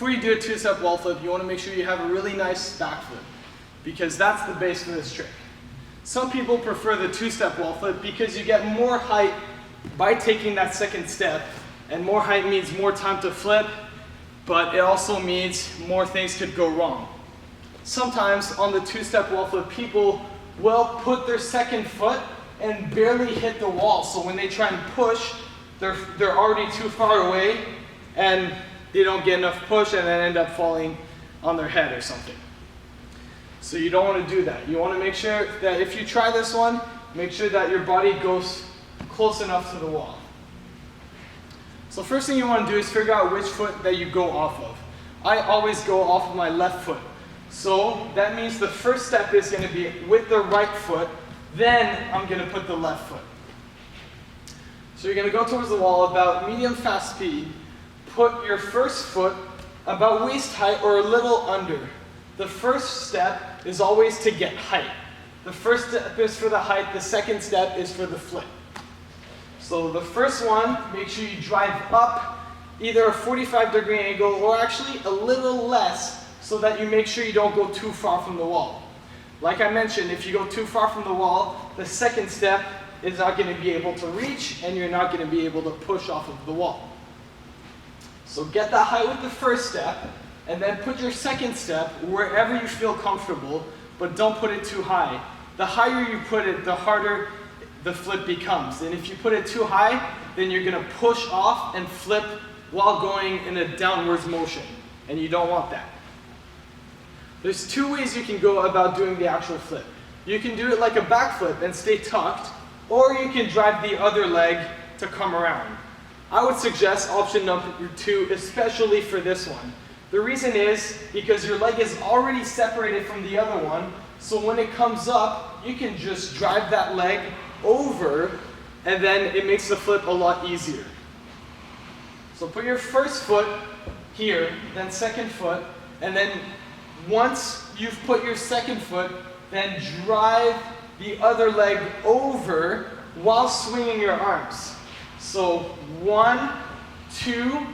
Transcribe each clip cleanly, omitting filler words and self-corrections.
before you do a two-step wall flip, you want to make sure you have a really nice back flip, because that's the base for this trick. Some people prefer the two-step wall flip because you get more height by taking that second step, and more height means more time to flip, but it also means more things could go wrong. Sometimes on the two-step wall flip, people will put their second foot and barely hit the wall, so when they try and push, they're already too far away and they don't get enough push and then end up falling on their head or something. So you don't want to do that. You want to make sure that if you try this one, make sure that your body goes close enough to the wall. So first thing you want to do is figure out which foot that you go off of. I always go off of my left foot. So that means the first step is going to be with the right foot, then I'm going to put the left foot. So you're going to go towards the wall about medium fast speed. Put your first foot about waist height or a little under. The first step is always to get height. The first step is for the height, the second step is for the flip. So the first one, make sure you drive up either a 45-degree angle or actually a little less so that you make sure you don't go too far from the wall. Like I mentioned, if you go too far from the wall, the second step is not going to be able to reach and you're not going to be able to push off of the wall. So get that height with the first step and then put your second step wherever you feel comfortable, but don't put it too high. The higher you put it, the harder the flip becomes. And if you put it too high, then you're going to push off and flip while going in a downwards motion, and you don't want that. There's two ways you can go about doing the actual flip. You can do it like a back flip and stay tucked, or you can drive the other leg to come around. I would suggest option number 2, especially for this one. The reason is because your leg is already separated from the other one, so when it comes up, you can just drive that leg over, and then it makes the flip a lot easier. So put your first foot here, then second foot, and then once you've put your second foot, then drive the other leg over while swinging your arms. So 1, 2,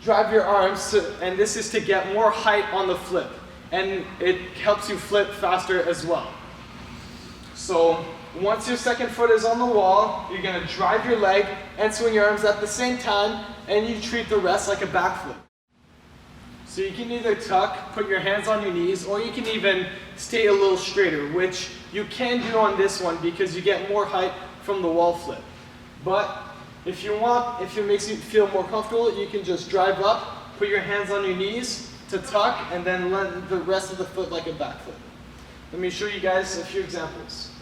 drive your arms, and this is to get more height on the flip, and it helps you flip faster as well. So once your second foot is on the wall, you're going to drive your leg and swing your arms at the same time, and you treat the rest like a backflip. So you can either tuck, put your hands on your knees, or you can even stay a little straighter, which you can do on this one because you get more height from the wall flip. But if you want, if it makes you feel more comfortable, you can just drive up, put your hands on your knees to tuck, and then let the rest of the foot like a back flip. Let me show you guys a few examples.